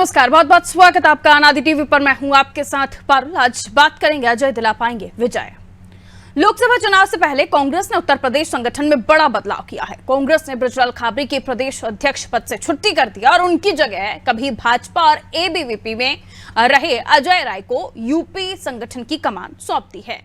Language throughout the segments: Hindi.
नमस्कार, बहुत बहुत स्वागत आपका अनादि टीवी पर। मैं हूं आपके साथ पारुल। आज बात करेंगे अजय दिला पाएंगे विजय। लोकसभा चुनाव से पहले कांग्रेस ने उत्तर प्रदेश संगठन में बड़ा बदलाव किया है। कांग्रेस ने बृजलाल खाबरी के प्रदेश अध्यक्ष पद से छुट्टी कर दिया और उनकी जगह कभी भाजपा और एबीवीपी में रहे अजय राय को यूपी संगठन की कमान सौंप दी है।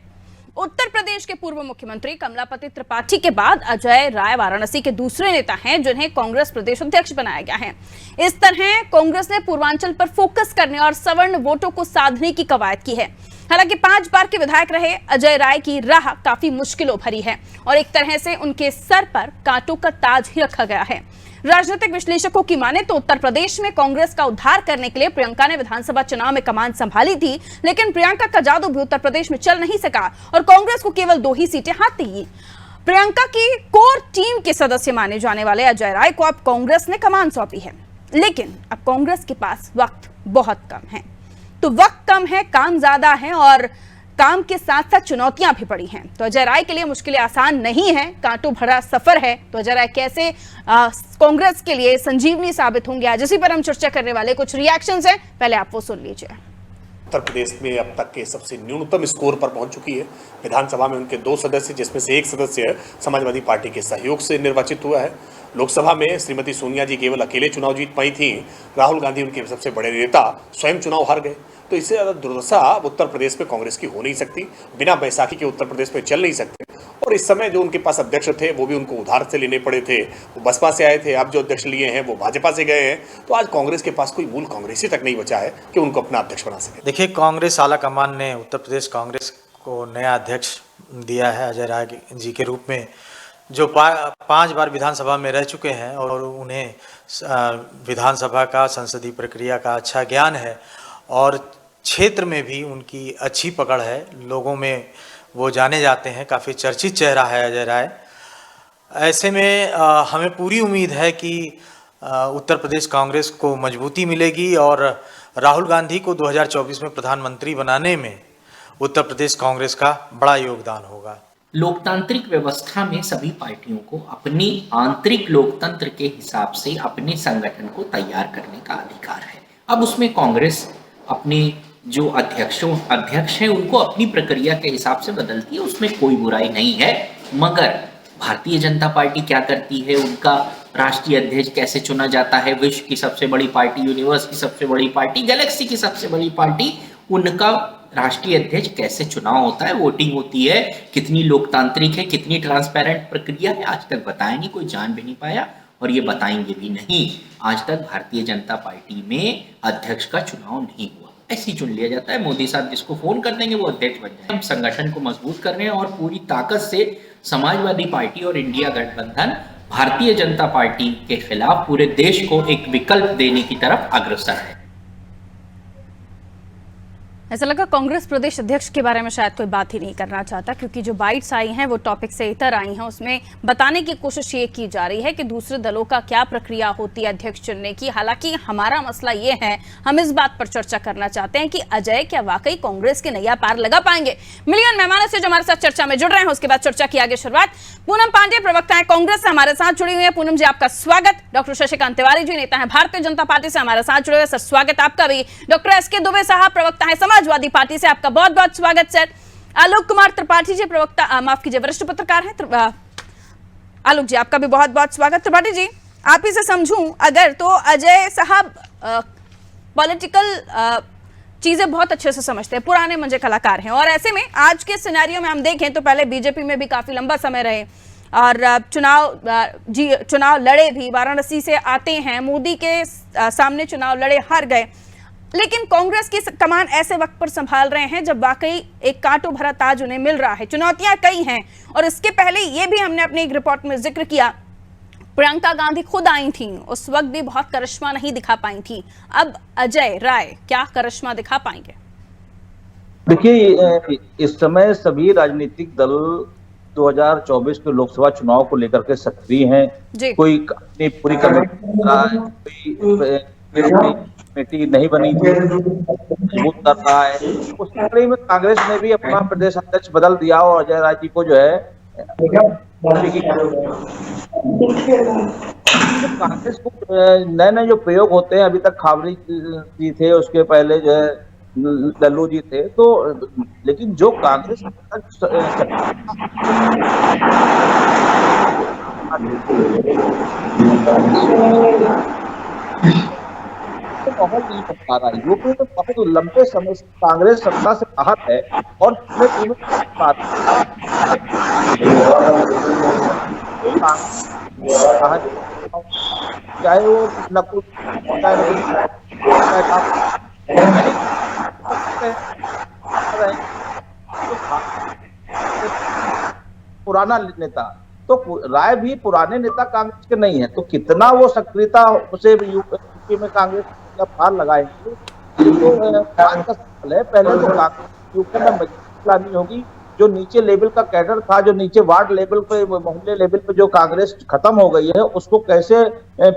उत्तर प्रदेश के पूर्व मुख्यमंत्री कमलापति त्रिपाठी के बाद अजय राय वाराणसी के दूसरे नेता हैं जिन्हें कांग्रेस प्रदेश अध्यक्ष बनाया गया है। इस तरह कांग्रेस ने पूर्वांचल पर फोकस करने और सवर्ण वोटों को साधने की कवायद की है। हालांकि 5 बार के विधायक रहे अजय राय की राह काफी मुश्किलों भरी है और एक तरह से उनके सर पर कांटों का ताज ही रखा गया है। राजनीतिक विश्लेषकों की माने तो उत्तर प्रदेश में कांग्रेस का उद्धार करने के लिए प्रियंका ने विधानसभा चुनाव में कमान संभाली थी, लेकिन प्रियंका का जादू भी उत्तर प्रदेश में चल नहीं सका और कांग्रेस को केवल 2 ही सीटें हाथ लगी। प्रियंका की कोर टीम के सदस्य माने जाने वाले अजय राय को अब कांग्रेस ने कमान सौंपी है, लेकिन अब कांग्रेस के पास वक्त बहुत कम है। तो वक्त कम है, काम ज्यादा है और काम के साथ साथ चुनौतियां भी बड़ी हैं। तो अजय राय के लिए मुश्किलें आसान नहीं है, कांटों भरा सफर है। तो अजय राय कैसे कांग्रेस के लिए संजीवनी साबित होंगे, आज इसी पर हम चर्चा करने वाले। कुछ रिएक्शंस हैं, पहले आप वो सुन लीजिए। उत्तर प्रदेश में अब तक के सबसे न्यूनतम स्कोर पर पहुंच चुकी है। विधानसभा में उनके 2 सदस्य, जिसमें से एक सदस्य समाजवादी पार्टी के सहयोग से निर्वाचित हुआ है। लोकसभा में श्रीमती सोनिया जी केवल अकेले चुनाव जीत पाई थी। राहुल गांधी उनके सबसे बड़े नेता स्वयं चुनाव हार गए। तो इससे ज्यादा दुर्दशा उत्तर प्रदेश में कांग्रेस की हो नहीं सकती। बिना बैसाखी के उत्तर प्रदेश में चल नहीं सकते। और इस समय जो उनके पास अध्यक्ष थे वो भी उनको उधार से लेने पड़े थे। वो बसपा से आए थे, अब जो अध्यक्ष लिए हैं वो भाजपा से गए हैं। तो आज कांग्रेस के पास कोई मूल कांग्रेसी तक नहीं बचा है कि उनको अपना अध्यक्ष बना सके। देखिए, कांग्रेस आला कमान ने उत्तर प्रदेश कांग्रेस को नया अध्यक्ष दिया है अजय राय जी के रूप में, जो 5 बार विधानसभा में रह चुके हैं और उन्हें विधानसभा का, संसदीय प्रक्रिया का अच्छा ज्ञान है और क्षेत्र में भी उनकी अच्छी पकड़ है। लोगों में वो जाने जाते हैं, काफ़ी चर्चित चेहरा है अजय राय। ऐसे में हमें पूरी उम्मीद है कि उत्तर प्रदेश कांग्रेस को मजबूती मिलेगी और राहुल गांधी को 2024 में प्रधानमंत्री बनाने में उत्तर प्रदेश कांग्रेस का बड़ा योगदान होगा। लोकतांत्रिक व्यवस्था में सभी पार्टियों को अपनी आंतरिक लोकतंत्र के हिसाब से अपने संगठन को तैयार करने का अधिकार है। अब उसमें कांग्रेस अपने जो अध्यक्ष हैं उनको अपनी प्रक्रिया के हिसाब से बदलती है, उसमें कोई बुराई नहीं है। मगर भारतीय जनता पार्टी क्या करती है, उनका राष्ट्रीय अध्यक्ष कैसे चुना जाता है, विश्व की सबसे बड़ी पार्टी, यूनिवर्स की सबसे बड़ी पार्टी, गैलेक्सी की सबसे बड़ी पार्टी, उनका राष्ट्रीय अध्यक्ष कैसे चुनाव होता है, वोटिंग होती है, कितनी लोकतांत्रिक है, कितनी ट्रांसपेरेंट प्रक्रिया है, आज तक बताया नहीं, कोई जान भी नहीं पाया और ये बताएंगे भी नहीं। आज तक भारतीय जनता पार्टी में अध्यक्ष का चुनाव नहीं हुआ, ऐसे ही चुन लिया जाता है। मोदी साहब जिसको फोन कर देंगे वो अध्यक्ष बन जाए। हम संगठन को मजबूत कर रहे हैं और पूरी ताकत से समाजवादी पार्टी और इंडिया गठबंधन भारतीय जनता पार्टी के खिलाफ पूरे देश को एक विकल्प देने की तरफ अग्रसर है। ऐसा लगा कांग्रेस प्रदेश अध्यक्ष के बारे में शायद कोई बात ही नहीं करना चाहता, क्योंकि जो बाइट्स आई हैं वो टॉपिक से इतर आई हैं। उसमें बताने की कोशिश ये की जा रही है कि दूसरे दलों का क्या प्रक्रिया होती है अध्यक्ष चुनने की। हालांकि हमारा मसला ये है, हम इस बात पर चर्चा करना चाहते हैं कि अजय क्या वाकई कांग्रेस के नैया पार लगा पाएंगे। मिलियन मेहमानों से जो हमारे साथ चर्चा में जुड़ रहे हैं उसके बाद चर्चा की आगे शुरुआत। पूनम पांडे प्रवक्ता है कांग्रेस से, हमारे साथ जुड़ी हुई है। पूनम जी, आपका स्वागत। डॉक्टर शशिकांत तिवारी जी नेता है भारतीय जनता पार्टी से, हमारे साथ जुड़े हुए, सर स्वागत आपका भी। डॉक्टर एसके दुबे साहब प्रवक्ता है समाजवादी पार्टी से, आपका बहुत बहुत स्वागत सर। आलोक कुमार त्रिपाठी जी प्रवक्ता, माफ कीजिए, वरिष्ठ पत्रकार हैं। आलोक जी, आपका भी बहुत बहुत स्वागत। त्रिपाठी जी, आप ही से समझूं अगर तो अजय साहब पॉलिटिकल चीजें बहुत अच्छे से समझते हैं, पुराने मंजे कलाकार हैं और ऐसे में आज के सिनेरियो में हम देखें तो पहले बीजेपी में भी काफी लंबा समय रहे और चुनाव लड़े भी, वाराणसी से आते हैं, मोदी के सामने चुनाव लड़े, हार गए, लेकिन कांग्रेस की कमान ऐसे वक्त पर संभाल रहे हैं जब वाकई एक कांटों भरा ताज उन्हें मिल रहा है। चुनौतियां कई हैं और इसके पहले ये भी हमने अपनी एक रिपोर्ट में जिक्र किया, प्रियंका गांधी खुद आई थी, उस वक्त भी बहुत करिश्मा नहीं दिखा पाई थी। अब अजय राय क्या करिश्मा दिखा पाएंगे? देखिए, इस समय सभी राजनीतिक दल 2024 के लोकसभा चुनाव को लेकर के सक्रिय हैं। कोई अपनी पूरी कमेटी नहीं बनी थी, मजबूत कर रहा है। उस कड़ी में कांग्रेस ने भी अपना प्रदेश अध्यक्ष बदल दिया और अजय राय जी को जो है कांग्रेस को नए नए जो प्रयोग होते हैं, अभी तक खावरी जी थे, उसके पहले जो है लल्लू जी थे, तो लेकिन जो कांग्रेस माहौल नहीं बन पा रहा है। यूपी में बहुत लंबे समय से कांग्रेस सत्ता से बाहर है और चाहे वो नकुल पुराना नेता, तो राय भी पुराने नेता कांग्रेस के नहीं है, तो कितना वो सक्रियता उसे यूपी में कांग्रेस फार लगाएंगे, तो का सवाल है। पहले तो कांग्रेस यूपी में मजबूत लानी होगी, जो नीचे लेवल का कैडर था, जो नीचे वार्ड लेवल पे, मोहल्ले लेवल पे जो कांग्रेस खत्म हो गई है, उसको कैसे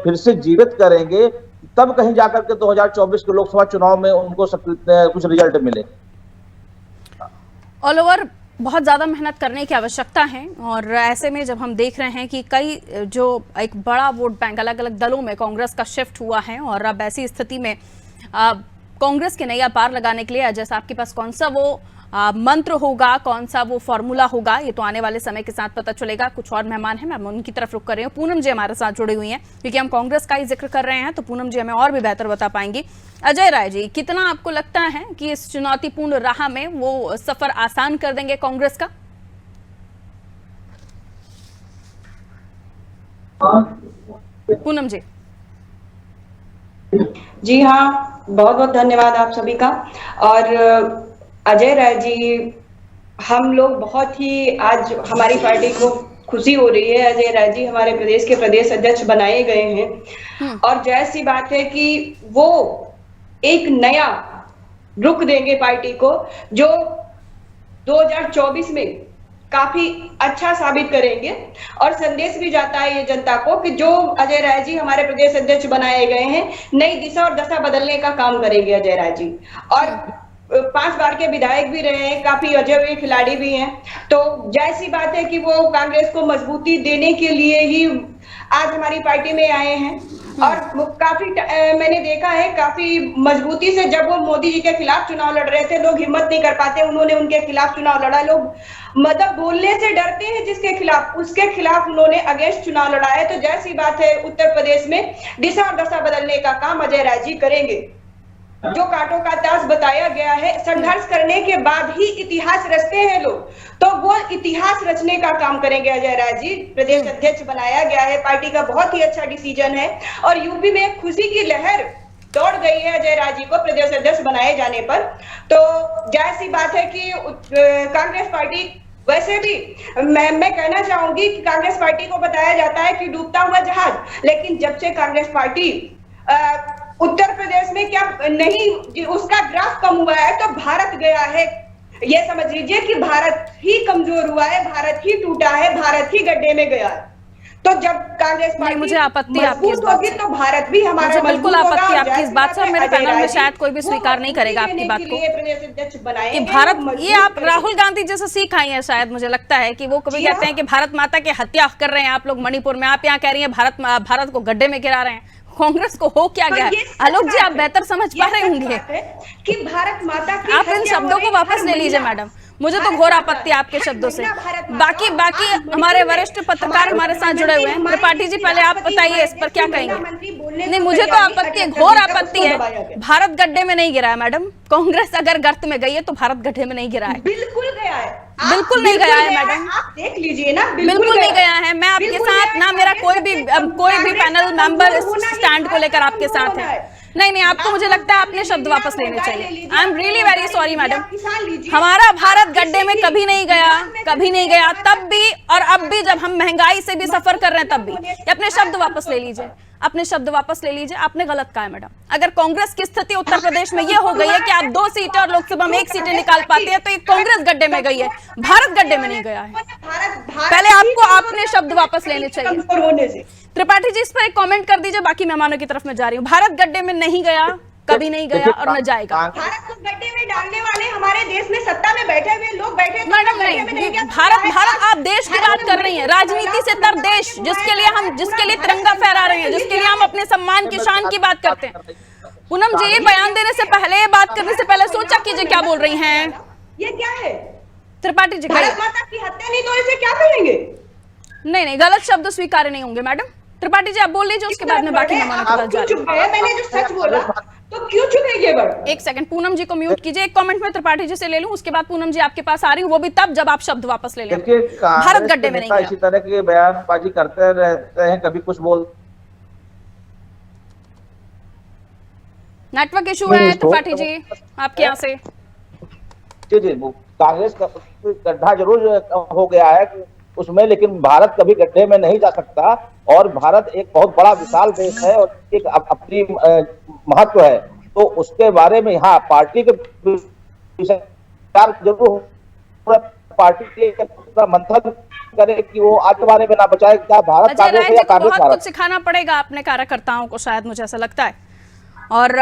फिर से जीवित करेंगे, तब कहीं जाकर के 2024 के लोकसभा चुनाव में उनको कुछ रिजल्ट मिले। ऑल ओवर बहुत ज़्यादा मेहनत करने की आवश्यकता है, और ऐसे में जब हम देख रहे हैं कि कई जो एक बड़ा वोट बैंक अलग अलग दलों में कांग्रेस का शिफ्ट हुआ है, और अब ऐसी स्थिति में कांग्रेस के नैया पार लगाने के लिए अजय साहब के पास कौन सा वो मंत्र होगा, कौन सा वो फॉर्मूला होगा, ये तो आने वाले समय के साथ पता चलेगा। कुछ और मेहमान हैं, मैं उनकी तरफ रुक कर रही हूँ। पूनम जी हमारे साथ जुड़ी हुई हैं, क्योंकि हम कांग्रेस का ही जिक्र कर रहे हैं, तो पूनम जी हमें और भी बेहतर बता पाएंगी। अजय राय जी, कितना आपको लगता है कि इस चुनौतीपूर्ण राह में वो सफर आसान कर देंगे कांग्रेस का? पूनम जी। जी हाँ, बहुत बहुत धन्यवाद आप सभी का। और अजय राय जी, हम लोग बहुत ही आज हमारी पार्टी को खुशी हो रही है। अजय राय जी हमारे प्रदेश के प्रदेश अध्यक्ष बनाए गए हैं, और जायज़ सी बात है कि वो एक नया रुख देंगे पार्टी को, जो 2024 में काफी अच्छा साबित करेंगे। और संदेश भी जाता है ये जनता को कि जो अजय राय जी हमारे प्रदेश अध्यक्ष बनाए गए हैं, नई दिशा और दशा बदलने का काम करेंगे अजय राय जी। और 5 बार के विधायक भी रहे हैं, काफी अजय हुए खिलाड़ी भी हैं, तो जायज़ सी बात है कि वो कांग्रेस को मजबूती देने के लिए ही आज हमारी पार्टी में आए हैं। और काफी मैंने देखा है, काफी मजबूती से जब वो मोदी जी के खिलाफ चुनाव लड़ रहे थे, लोग हिम्मत नहीं कर पाते, उन्होंने उनके खिलाफ चुनाव लड़ा। लोग मतलब बोलने से डरते हैं जिसके खिलाफ, उसके खिलाफ उन्होंने अगेंस्ट चुनाव लड़ा है। तो जायज़ सी बात है, उत्तर प्रदेश में दिशा और दशा बदलने का काम अजय राय जी करेंगे। जो कांटों का ताश बताया गया है, संघर्ष करने के बाद ही इतिहास रचते हैं लोग, तो वो इतिहास रचने का काम करेंगे अजय राय जी। प्रदेश अध्यक्ष बनाया गया है, पार्टी का बहुत ही अच्छा डिसीजन है, और यूपी में एक खुशी की लहर दौड़ गई है अजय राय जी को प्रदेश अध्यक्ष बनाए जाने पर। तो जायज़ सी बात है कि कांग्रेस पार्टी, वैसे भी मैं कहना चाहूंगी कि कांग्रेस पार्टी को बताया जाता है कि डूबता हुआ जहाज, लेकिन जब से कांग्रेस पार्टी उत्तर प्रदेश में क्या नहीं, उसका ग्राफ कम हुआ है, तो भारत गया है। ये समझ लीजिए कि भारत ही कमजोर हुआ है, भारत ही टूटा है, भारत ही गड्ढे में गया है। तो जब कांग्रेस पार्टी मुझे आपत्ति आपकी इस बात होगी, तो भारत भी हमारा मुझे बिल्कुल आपत्ति आपकी इस बात से, और मेरे पैनल में शायद कोई भी स्वीकार नहीं करेगा आपकी बात को कि भारत, ये आप राहुल गांधी जैसे सीख आई है शायद, मुझे लगता है कि वो कभी कहते हैं कि भारत माता की हत्या कर रहे हैं आप लोग मणिपुर में, आप यहाँ कह रही हैं भारत को गड्ढे में गिरा रहे हैं। कांग्रेस को हो क्या गया? आलोक जी, आप बेहतर समझ पा रहे होंगे कि भारत माता की, आप इन शब्दों को वापस ले लीजिए मैडम, मुझे तो घोर आपत्ति आपके शब्दों से। बाकी हमारे वरिष्ठ पत्रकार हमारे साथ जुड़े हुए हैं। त्रिपाठी जी, पहले आप बताइए इस पर क्या कहेंगे? नहीं, मुझे तो आपत्ति है, घोर आपत्ति है। भारत गड्ढे में नहीं गिरा है मैडम, कांग्रेस अगर गर्त में गई है तो भारत गड्ढे में नहीं गिरा है। बिल्कुल गया है, बिल्कुल नहीं गया है मैडम, आप देख लीजिए ना, बिल्कुल नहीं गया है। मैं आपके साथ ना, मेरा कोई भी पैनल मेंबर इस स्टैंड को लेकर आपके साथ है। नहीं, आपको, मुझे लगता है आपने शब्द वापस लेने चाहिए। आई am really very sorry madam, हमारा भारत गड्ढे में कभी नहीं गया, तब भी और अब भी, जब हम महंगाई से भी सफर कर रहे हैं तब भी। अपने शब्द वापस ले लीजिए, अपने शब्द वापस ले लीजिए, आपने गलत कहा है मैडम। अगर कांग्रेस की स्थिति उत्तर प्रदेश में ये हो गई है कि आप 2 सीटें और लोकसभा में 1 सीटें निकाल पाते हैं, तो ये कांग्रेस गड्ढे में गई है, भारत गड्ढे में नहीं गया है। पहले आपको अपने शब्द वापस लेने चाहिए। त्रिपाठी जी, इस पर एक कमेंट कर दीजिए, बाकी मेहमानों की तरफ में जा रही हूँ। भारत गड्ढे में नहीं गया, कभी नहीं गया और न जाएगा। भारत को गड्ढे में डालने वाले हमारे देश में सत्ता में बैठे हुए लोग बैठे तो मैडम गड्ढे में नहीं, गया। भारत आप देश की बात कर रही हैं, राजनीति से तर देश, जिसके लिए तिरंगा फहरा रहे हैं, जिसके लिए हम अपने सम्मान की शान की बात करते हैं। पूनम जी, बयान देने से पहले, बात करने से पहले सोचा कीजिए क्या बोल रही हैं। ये क्या है? त्रिपाठी जी, भारत माता की हत्या नहीं तो इसे क्या कहेंगे? नहीं, गलत शब्द स्वीकार्य नहीं होंगे मैडम। त्रिपाठी जी आप बोल लीजिए, उसके बाद में बाकी मेहमानों के पास जा रही हूं। मैंने जो सच बोला तो क्यों चुप है? वर्ड एक सेकंड, पूनम जी को म्यूट कीजिए। एक कमेंट में त्रिपाठी जी से ले लूं, उसके बाद पूनम जी आपके पास आ रही हूं, वो भी तब जब आप शब्द वापस ले लें। भारत गड्ढे में नहीं गया। इसी तरह की बयानबाजी करते रहते हैं, कभी कुछ बोल। नेटवर्क इशू है त्रिपाठी जी आपके यहाँ से। जी, वो कांग्रेस का गड्ढा जरूर हो गया है उसमें, लेकिन भारत कभी गड्ढे में नहीं जा सकता। और भारत एक बहुत बड़ा विशाल देश है और एक अपनी महत्व है, तो उसके बारे में यहाँ पार्टी के विचार जरूर, पार्टी के मंथन करे कि वो आज के बारे में ना बचाए, क्या भारत कांग्रेस है या कांग्रेस बहुत भारत। कुछ सिखाना पड़ेगा अपने कार्यकर्ताओं को, शायद मुझे ऐसा लगता है। और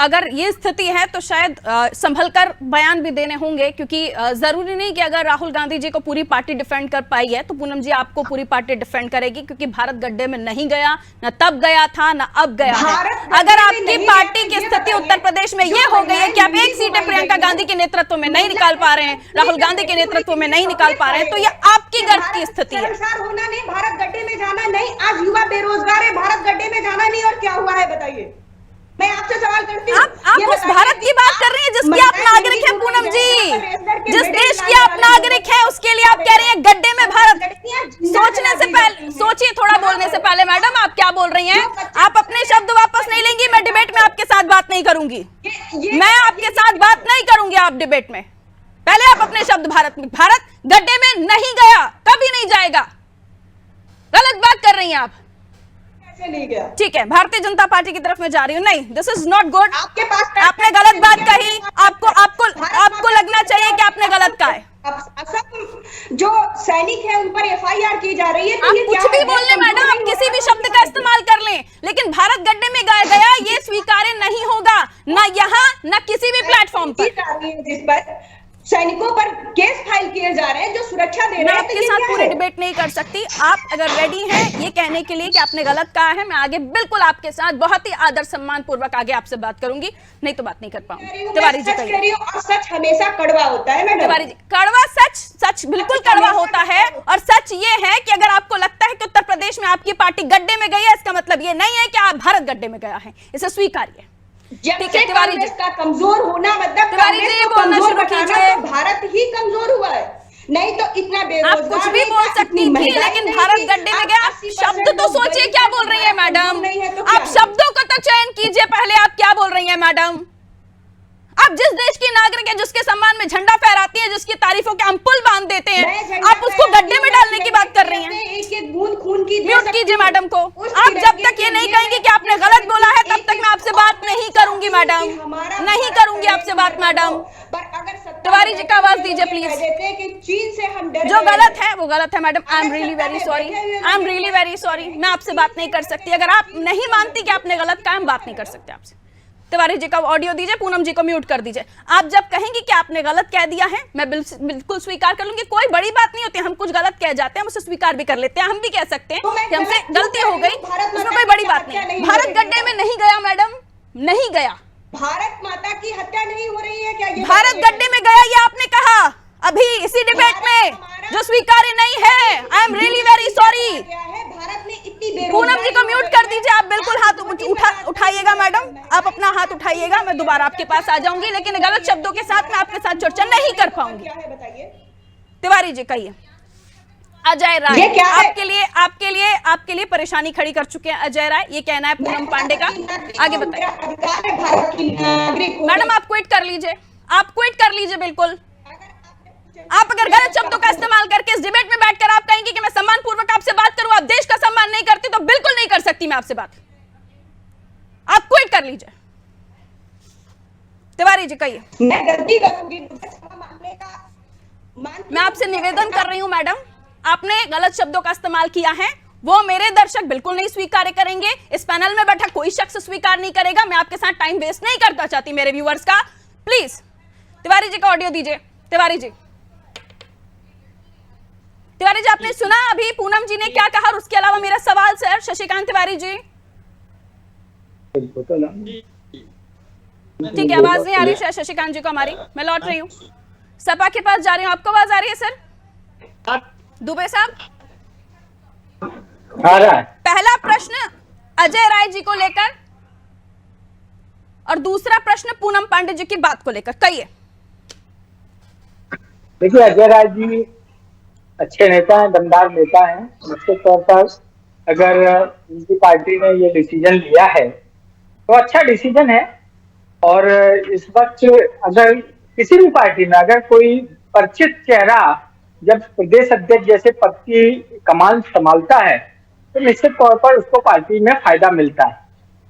अगर ये स्थिति है तो शायद संभल कर बयान भी देने होंगे, क्योंकि जरूरी नहीं कि अगर राहुल गांधी जी को पूरी पार्टी डिफेंड कर पाई है तो पूनम जी आपको पूरी पार्टी डिफेंड करेगी, क्योंकि भारत गड्ढे में नहीं गया, न तब गया था न अब गया है। अगर आपकी पार्टी की स्थिति उत्तर प्रदेश में ये हो गई है कि आप एक सीटें प्रियंका गांधी के नेतृत्व में नहीं निकाल पा रहे हैं, राहुल गांधी के नेतृत्व में नहीं निकाल पा रहे हैं, तो ये आपकी गर्व की स्थिति है। होना नहीं, भारत गड्ढे में जाना नहीं। आज युवा बेरोजगार है, भारत गड्ढे में जाना नहीं, और क्या हुआ है बताइए? मैं आपसे सवाल करती हूँ। आप उस भारत की बात कर रही हैं जिसकी आप नागरिक हैं पूनम जी, जिस देश की आप नागरिक हैं, उसके लिए आप कह रही हैं गड्ढे में भारत। सोचने से पहले सोचिए, थोड़ा बोलने से पहले। मैडम आप क्या बोल रही हैं? आप अपने शब्द वापस नहीं लेंगी। मैं डिबेट में आपके साथ बात नहीं करूंगी, मैं आपके साथ बात नहीं करूंगी आप डिबेट में। पहले आप अपने शब्द भारत गड्ढे में नहीं गया, कभी नहीं जाएगा, गलत बात कर रही हैं आप। नहीं गया। ठीक है, भारतीय जनता पार्टी की तरफ मैं जा रही हूँ। नहीं, दिस इज नॉट गुड। आपके पास आपने गलत बात कही, आपको लगना चाहिए कि आपने गलत कहा है। असम जो सैनिक है उन पर FIR की जा रही है। आप कुछ भी बोल लें मैडम, आप किसी भी शब्द का इस्तेमाल कर लें, लेकिन भारत गड्ढे में गया ये स्वीकार्य नहीं होगा, ना यहाँ ना किसी भी प्लेटफॉर्म पर। सैनिकों पर केस फाइल किए जा रहे हैं जो सुरक्षा दे रहे हैं। मैं आपके साथ पूरी डिबेट नहीं कर सकती। आप अगर रेडी हैं ये कहने के लिए कि आपने गलत कहा है, मैं आगे बिल्कुल आपके साथ बहुत ही आदर सम्मान पूर्वक आगे आपसे बात करूंगी, नहीं तो बात नहीं कर पाऊंगी। तिवारी जी कहिए। और सच हमेशा कड़वा होता है मैडम। तिवारी जी, कड़वा सच बिल्कुल कड़वा होता है। और सच ये है कि अगर आपको लगता है कि उत्तर प्रदेश में आपकी पार्टी गड्ढे में गई है, इसका मतलब ये नहीं है कि आप भारत गड्ढे में गया है, इसे स्वीकारिए। जब से कांग्रेस का कमजोर होना मतलब कांग्रेस को कमजोर बताना, तो भारत ही कमजोर हुआ है, नहीं तो इतना बेरोजगार। आप कुछ भी बोल सकती थी, लेकिन भारत गड्ढे में गया। शब्द तो सोचिए क्या बोल रही है मैडम, आप शब्दों का तो चयन कीजिए पहले। आप क्या बोल रही है मैडम? आप जिस देश की नागरिक है, जिसके सम्मान में झंडा फहराती हैं, जिसकी तारीफों के हम पुल बांध देते हैं, आप उसको गड्ढे में डालने की बात कर रही हैं। एक बूंद खून की म्यूट कीजिए मैडम को। आप जब तक ये नहीं कहेंगे कि आपने गलत बोला है, तब तक मैं आपसे बात नहीं करूंगी मैडम, नहीं करूंगी आपसे बात मैडम। तिवारी जी का आवाज दीजिए प्लीज। चीन से हम जो गलत है वो गलत है madam. I am really very sorry, I am really very sorry. मैं आपसे बात नहीं कर सकती। अगर आप नहीं मानती कि आपने गलत कहा, हम बात नहीं कर सकते आपसे। तिवारी जी का ऑडियो दीजिए, पूनम जी को म्यूट कर दीजिए। आप जब कहेंगी कि आपने गलत कह दिया है, मैं बिल्कुल स्वीकार कर लूंगी। कोई बड़ी बात नहीं होती, हम कुछ गलत कह जाते हैं, हम उसे स्वीकार भी कर लेते हैं। हम भी कह सकते हैं कि हमसे गलती हो गई, उसमें कोई बड़ी बात नहीं। भारत गड्ढे में नहीं गया मैडम, नहीं गया। भारत माता की हत्या नहीं हो रही है क्या? भारत गड्ढे में गया ये आपने कहा अभी इसी डिबेट में, जो स्वीकार्य नहीं है। I am really very sorry. Poonam ji को म्यूट कर दीजिए। आप बिल्कुल हाथ उठाइएगा मैडम, आप अपना हाथ उठाइएगा, मैं दोबारा आपके पास आ जाऊंगी, लेकिन गलत शब्दों के साथ मैं आपके साथ चर्चा नहीं कर पाऊंगी। तिवारी जी कहिए। अजय राय आपके लिए परेशानी खड़ी कर चुके हैं। अजय राय, ये कहना है पूनम पांडे का, आगे बताइए। मैडम आप क्विट कर लीजिए, आप क्विट कर लीजिए बिल्कुल। आप अगर गलत शब्दों का इस्तेमाल करके इस डिबेट में बैठकर आप कहेंगे कि मैं सम्मान पूर्वक आपसे बात करूं, आप देश का सम्मान नहीं करती, तो बिल्कुल नहीं कर सकती मैं आपसे बात। आप क्विट कर लीजिए। तिवारी जी कहिए। मैं गलती करूंगी, मैं आपसे निवेदन कर रही हूं मैडम, आपने गलत शब्दों का इस्तेमाल किया है वो मेरे दर्शक बिल्कुल नहीं स्वीकार करेंगे, इस पैनल में बैठा कोई शख्स स्वीकार नहीं करेगा। मैं आपके साथ टाइम वेस्ट नहीं करना चाहती मेरे व्यूअर्स का। प्लीज तिवारी जी का ऑडियो दीजिए। तिवारी जी, आपने सुना अभी पूनम जी ने क्या कहा, और उसके अलावा मेरा सवाल सर शशिकांत तिवारी जी। ठीक है, आवाज नहीं आ रही शायद शशिकांत जी को हमारी। मैं लौट रही हूँ, सपा के पास जा रही हूँ। आपको आवाज आ रही है सर? दुबे साहब, आ रहा है। पहला प्रश्न अजय राय जी को लेकर और दूसरा प्रश्न पूनम पांडे जी की बात को लेकर, कहिए। देखिए, अजय राय जी अच्छे नेता हैं, दमदार नेता हैं। निश्चित तौर पर अगर उनकी पार्टी ने ये डिसीजन लिया है तो अच्छा डिसीजन है। और इस वक्त अगर किसी भी पार्टी में अगर कोई परिचित चेहरा जब प्रदेश अध्यक्ष जैसे पद की कमान संभालता है तो निश्चित तौर पर उसको पार्टी में फायदा मिलता है।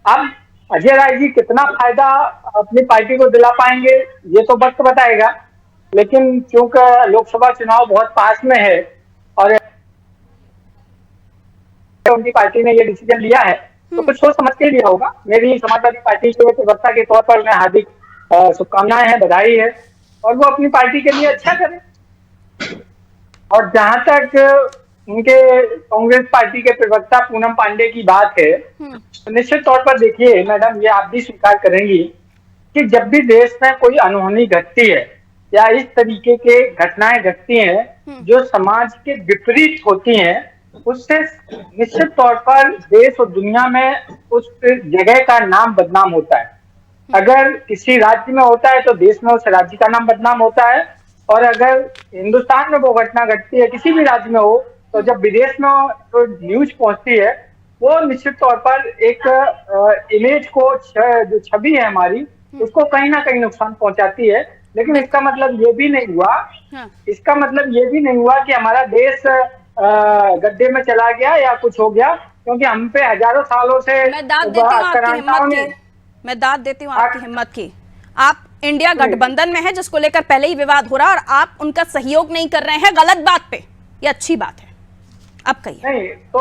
अब अजय राय जी कितना फायदा अपनी पार्टी को दिला पाएंगे ये तो वक्त बताएगा, लेकिन क्योंकि लोकसभा चुनाव बहुत पास में है और उनकी पार्टी ने ये डिसीजन लिया है तो कुछ सोच समझ के लिया होगा। मेरी समाजवादी पार्टी के प्रवक्ता के तौर पर मैं हार्दिक शुभकामनाएं हैं, बधाई है, और वो अपनी पार्टी के लिए अच्छा करें। और जहां तक उनके कांग्रेस पार्टी के प्रवक्ता पूनम पांडे की बात है तो निश्चित तौर पर देखिए मैडम, ये आप भी स्वीकार करेंगी कि जब भी देश में कोई अनहोनी घटती है या इस तरीके के घटनाएं घटती हैं जो समाज के विपरीत होती हैं, उससे निश्चित तौर पर देश और दुनिया में उस जगह का नाम बदनाम होता है। अगर किसी राज्य में होता है तो देश में उस राज्य का नाम बदनाम होता है, और अगर हिंदुस्तान में वो घटना घटती है किसी भी राज्य में हो तो जब विदेश में तो न्यूज पहुंचती है वो निश्चित तौर पर एक इमेज को जो छवि है हमारी उसको कहीं ना कहीं नुकसान पहुंचाती है। लेकिन इसका मतलब ये भी नहीं हुआ कि हमारा देश गड्ढे में चला गया या कुछ हो गया, क्योंकि हम पे हजारों सालों से मैं दाद देती हूँ आपकी हिम्मत की, मैं दाद देती हूँ आपकी हिम्मत की। आप इंडिया गठबंधन में है जिसको लेकर पहले ही विवाद हो रहा है और आप उनका सहयोग नहीं कर रहे हैं गलत बात पे, ये अच्छी बात है। अब कहिए। नहीं तो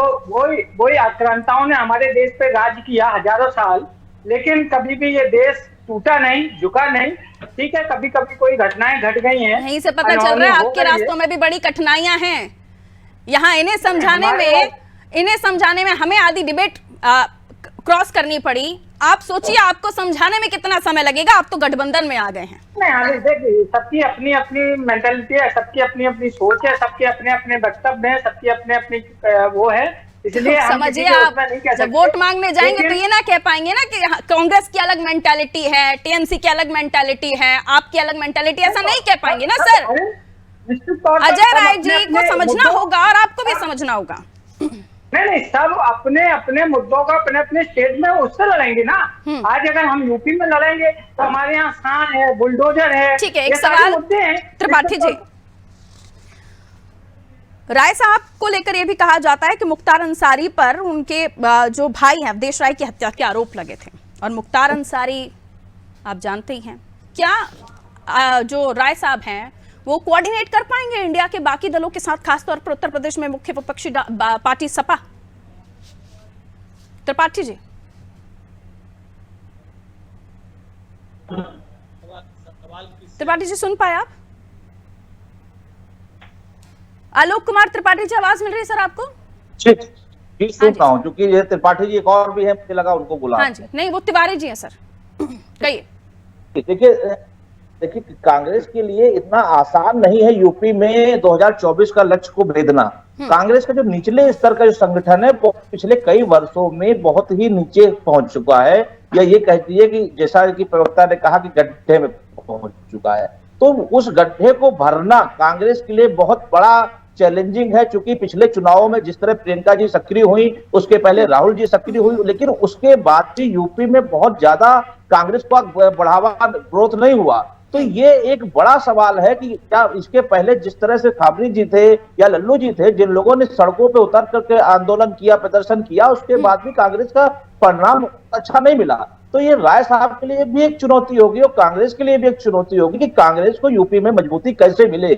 वही आक्रांताओं ने हमारे देश पे राज किया हजारों साल, लेकिन कभी भी ये देश टूटा नहीं, झुका नहीं। ठीक है, कभी कभी कोई घटनाएं घट गई हैं, यहीं से पता चल रहा है आपके रास्तों में भी बड़ी कठिनाइयां हैं। यहाँ इन्हें समझाने में हमें आधी डिबेट क्रॉस करनी पड़ी। आप सोचिए आपको समझाने में कितना समय लगेगा, आप तो गठबंधन में आ गए हैं। नहीं, देखिए सबकी अपनी अपनी मेंटालिटी है, सबकी अपनी अपनी सोच है, सबके अपने अपने वक्तव्य है, सबकी अपने अपनी वो है, इसलिए समझिए आप जब वोट मांगने जाएंगे तो ये ना कह पाएंगे ना कि कांग्रेस की अलग मेंटालिटी है, टीएमसी की अलग मेंटालिटी है, आपकी अलग मेंटालिटी, ऐसा नहीं कह पाएंगे ना सर। अजय राय जी को समझना होगा और आपको भी समझना होगा। नहीं, सब अपने अपने मुद्दों का अपने अपने स्टेट में उससे लड़ेंगे ना। आज अगर हम यूपी में लड़ेंगे तो हमारे यहाँ शान है, बुलडोजर है। ठीक है, एक सवाल त्रिपाठी जी, राय साहब को लेकर यह भी कहा जाता है कि मुख्तार अंसारी पर उनके जो भाई हैं अवधेश राय की हत्या के आरोप लगे थे, और मुख्तार अंसारी आप जानते ही हैं, क्या जो राय साहब हैं वो कोऑर्डिनेट कर पाएंगे इंडिया के बाकी दलों के साथ, खासतौर पर उत्तर प्रदेश में मुख्य विपक्षी पार्टी सपा? त्रिपाठी जी, त्रिपाठी जी सुन पाए आप? आलोक कुमार त्रिपाठी जी, आवाज मिल रही है सर आपको? जी सुन रहा हूँ, क्योंकि ये त्रिपाठी जी एक और भी है, मुझे लगा उनको बुला। हाँ जी, नहीं वो तिवारी जी हैं सर, कहिए। देखिए कांग्रेस के लिए इतना आसान नहीं है यूपी में 2024 का लक्ष्य को भेदना। कांग्रेस का जो निचले स्तर का जो संगठन है वो पिछले कई वर्षों में बहुत ही नीचे पहुंच चुका है, या ये कहती है कि जैसा कि प्रवक्ता ने कहा कि गड्ढे में पहुंच चुका है। तो उस गड्ढे को भरना कांग्रेस के लिए बहुत बड़ा चैलेंजिंग है, क्योंकि पिछले चुनावों में जिस तरह प्रियंका जी सक्रिय हुई, उसके पहले राहुल जी सक्रिय हुई, लेकिन उसके बाद भी यूपी में बहुत ज्यादा कांग्रेस का बढ़ावा ग्रोथ नहीं हुआ। तो ये एक बड़ा सवाल है कि क्या इसके पहले जिस तरह से खाबरी जी थे या लल्लू जी थे, जिन लोगों ने सड़कों पे उतर करके आंदोलन किया, प्रदर्शन किया, उसके बाद भी कांग्रेस का परिणाम अच्छा नहीं मिला। तो ये राय साहब के लिए भी एक चुनौती होगी और कांग्रेस के लिए भी एक चुनौती होगी कि कांग्रेस को यूपी में मजबूती कैसे मिले।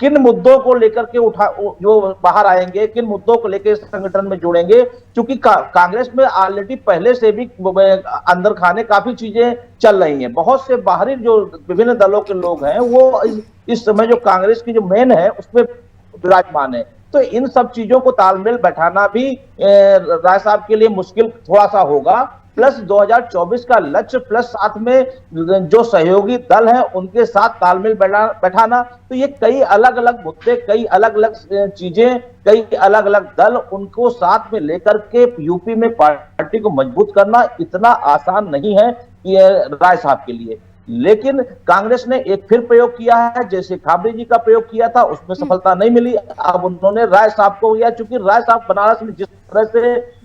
किन मुद्दों को लेकर के जो बाहर आएंगे, किन मुद्दों को लेकर संगठन में जुड़ेंगे, क्योंकि कांग्रेस में ऑलरेडी पहले से भी अंदर खाने काफी चीजें चल रही हैं। बहुत से बाहरी जो विभिन्न दलों के लोग हैं वो इस समय जो कांग्रेस की जो मेन है उसमें विराजमान है। तो इन सब चीजों को तालमेल बैठाना भी राय साहब के लिए मुश्किल थोड़ा सा होगा। प्लस 2024 का लक्ष्य, प्लस साथ में जो सहयोगी दल है उनके साथ तालमेल बैठाना, तो ये कई अलग अलग मुद्दे, कई अलग अलग चीजें, कई अलग अलग दल, उनको साथ में लेकर के यूपी में पार्टी को मजबूत करना इतना आसान नहीं है ये राय साहब के लिए। लेकिन कांग्रेस ने एक फिर प्रयोग किया है, जैसे खाबरी जी का प्रयोग किया था, उसमें सफलता नहीं मिली। अब उन्होंने राय साहब को किया, चूंकि राय साहब बनारस में जिस तरह से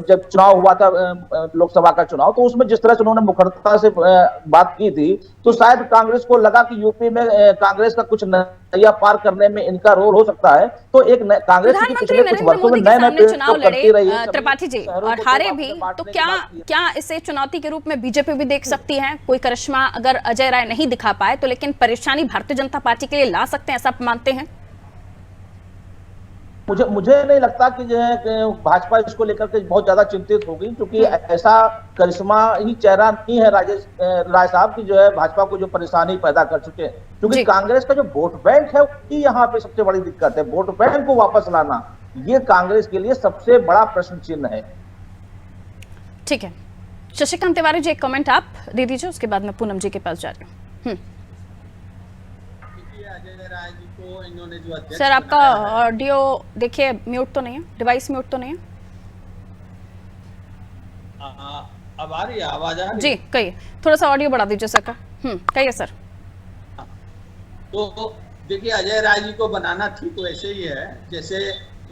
जब चुनाव हुआ था लोकसभा का चुनाव, तो उसमें जिस तरह से उन्होंने मुखरता से बात की थी, तो शायद कांग्रेस को लगा कि यूपी में कांग्रेस का कुछ नया पार करने में इनका रोल हो सकता है। तो एक कांग्रेस की पिछले कुछ वर्षों में नए चुनाव लड़े त्रिपाठी जी और हारे भी, तो क्या इसे चुनौती के रूप में बीजेपी भी देख सकती है? कोई करिश्मा अगर अजय राय नहीं दिखा पाए तो लेकिन परेशानी भारतीय जनता पार्टी के लिए ला सकते हैं, ऐसा आप मानते हैं? मुझे नहीं लगता कि जो है भाजपा इसको लेकर के बहुत ज्यादा चिंतित होगी, क्योंकि ऐसा करिश्मा ही चेहरा नहीं है राय साहब की जो है भाजपा को जो परेशानी पैदा कर चुके हैं। क्योंकि कांग्रेस का जो वोट बैंक है उसकी यहाँ पे सबसे बड़ी दिक्कत है। वोट बैंक को वापस लाना ये कांग्रेस के लिए सबसे बड़ा प्रश्न चिन्ह है। ठीक है, शशिकांत तिवारी जी एक कमेंट आप दे दीजिए, उसके बाद मैं पूनम जी के पास जा रही हूँ। इन्होंने जो सर आपका ऑडियो देखिए म्यूट तो नहीं है, डिवाइस म्यूट तो नहीं है? अब आ रही है आवाज? आ रही जी कहिए, थोड़ा सा ऑडियो बढ़ा दीजिए सर का। कहिए सर। तो देखिए, अजय राय जी को बनाना ठीक वैसे ही है जैसे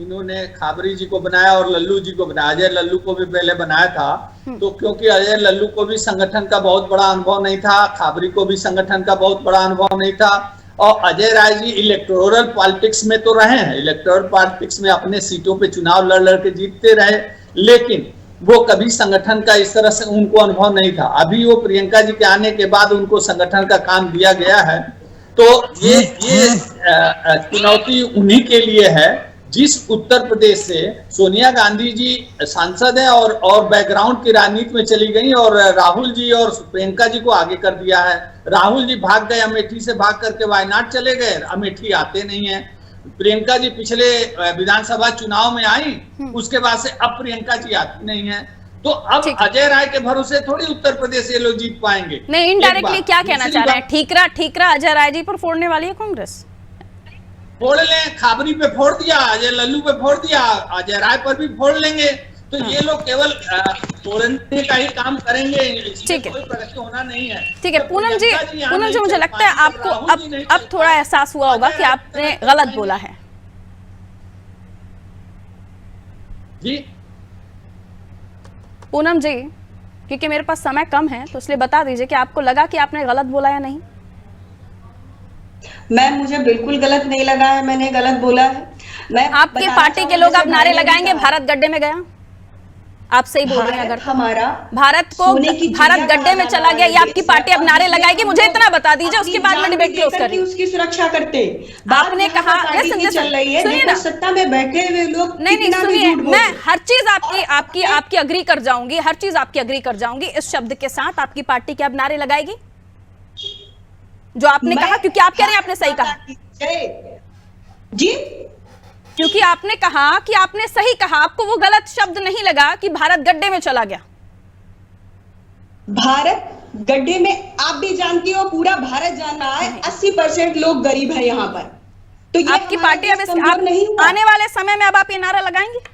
इन्होंने खाबरी जी को बनाया और लल्लू जी को बनाया। अजय लल्लू को भी पहले बनाया था, तो क्योंकि अजय लल्लू को भी संगठन का बहुत बड़ा अनुभव नहीं था, खाबरी को भी संगठन का बहुत बड़ा अनुभव नहीं था, और अजय राय जी इलेक्टोरल पॉलिटिक्स में तो रहे हैं, इलेक्टोरल पॉलिटिक्स में अपने सीटों पे चुनाव लड़ के जीतते रहे, लेकिन वो कभी संगठन का इस तरह से उनको अनुभव नहीं था। अभी वो प्रियंका जी के आने के बाद उनको संगठन का काम दिया गया है, तो ये चुनौती उन्हीं के लिए है जिस उत्तर प्रदेश से सोनिया गांधी जी सांसद हैं और बैकग्राउंड की राजनीति में चली गई और राहुल जी और प्रियंका जी को आगे कर दिया है। राहुल जी भाग गए, अमेठी से भाग करके वायनाड चले गए, अमेठी आते नहीं है। प्रियंका जी पिछले विधानसभा चुनाव में आई, उसके बाद से अब प्रियंका जी आती नहीं है। तो अब अजय राय के भरोसे थोड़ी उत्तर प्रदेश ये लोग जीत पाएंगे। नहीं, इनडायरेक्टली क्या कहना चाह रहे हैं? ठीकरा अजय राय जी पर फोड़ने वाली है कांग्रेस? फोड़ लें, खाबरी पे फोड़ दिया, अजय लल्लू पे फोड़ दिया, अजय राय पर भी फोड़ लेंगे, तो ये लोग केवल तोड़ने का ही काम करेंगे, इसमें कोई प्रगति होना नहीं है। ठीक है पूनम जी, मुझे लगता है आपको अब थोड़ा एहसास हुआ होगा कि आपने गलत बोला है। जी पूनम जी, क्योंकि मेरे पास समय कम है तो इसलिए बता दीजिए कि आपको लगा कि आपने गलत बोला या नहीं? मुझे बिल्कुल गलत नहीं लगा है, मैंने गलत बोला है। आपके पार्टी के लोग अब नारे लगाएंगे भारत गड्ढे में गया, आप सही बोल रहे हैं? अगर हमारा भारत गड्ढे में चला गया, ये आपकी पार्टी अब नारे लगाएगी? मुझे इतना बता दीजिए, उसके बाद में डिबेट क्लोज करें। उसकी सुरक्षा करते आपने कहा चल रही है, सुनिए ना, सत्ता में बैठे हुए लोग नहीं सुनिए, मैं हर चीज आपकी अग्री कर जाऊंगी, हर चीज आपकी अग्री कर जाऊंगी। इस शब्द के साथ आपकी पार्टी के अब नारे लगाएगी जो आपने कहा? क्योंकि आप कह रहे हैं आपने सही कहा जी, क्योंकि आपने कहा कि आपने सही कहा, आपको वो गलत शब्द नहीं लगा कि भारत गड्ढे में चला गया। भारत गड्ढे में आप भी जानती हो, पूरा भारत जान रहा है, 80% लोग गरीब है यहाँ पर। तो ये आपकी पार्टी अब आने वाले समय में अब आप ये नारा लगाएंगी?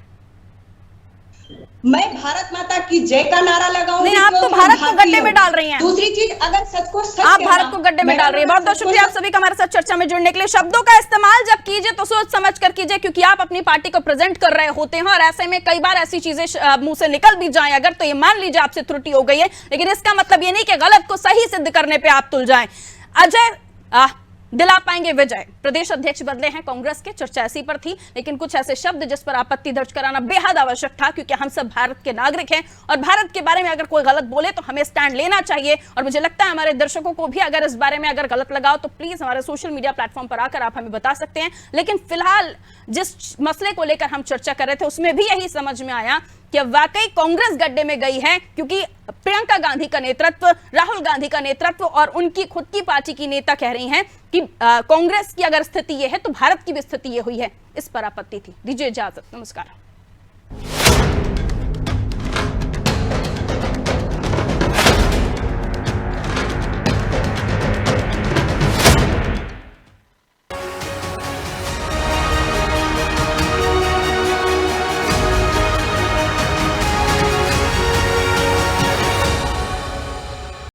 मैं भारत माता की जय का नारा लगाऊंगी। नहीं, आप तो भारत को गड्ढे में डाल रही हैं। दूसरी चीज, अगर सच को सच आप भारत को गड्ढे में डाल रही हैं। बहुत बहुत शुक्रिया आप सभी का हमारे साथ चर्चा में जुड़ने के लिए। शब्दों का इस्तेमाल जब कीजिए तो सोच समझ कर कीजिए, क्योंकि आप अपनी पार्टी को प्रेजेंट कर रहे होते हैं और ऐसे में कई बार ऐसी चीजें मुंह से निकल भी जाएं अगर, तो ये मान लीजिए आपसे त्रुटि हो गई है, लेकिन इसका मतलब ये नहीं कि गलत को सही सिद्ध करने पर आप तुल जाएं। अजय दिला पाएंगे विजय। प्रदेश अध्यक्ष बदले हैं कांग्रेस के, चर्चा ऐसी पर थी, लेकिन कुछ ऐसे शब्द जिस पर आपत्ति दर्ज कराना बेहद आवश्यक था, क्योंकि हम सब भारत के नागरिक हैं और भारत के बारे में अगर कोई गलत बोले तो हमें स्टैंड लेना चाहिए। और मुझे लगता है हमारे दर्शकों को भी अगर इस बारे में अगर गलत लगाओ तो प्लीज हमारे सोशल मीडिया प्लेटफॉर्म पर आकर आप हमें बता सकते हैं। लेकिन फिलहाल जिस मसले को लेकर हम चर्चा कर रहे थे उसमें भी यही समझ में आया कि वाकई कांग्रेस गड्ढे में गई है, क्योंकि प्रियंका गांधी का नेतृत्व, राहुल गांधी का नेतृत्व और उनकी खुद की पार्टी की नेता कह रही हैं कि कांग्रेस की अगर स्थिति यह है तो भारत की भी स्थिति यह हुई है। इस पर आपत्ति थी। दीजिए इजाजत, नमस्कार।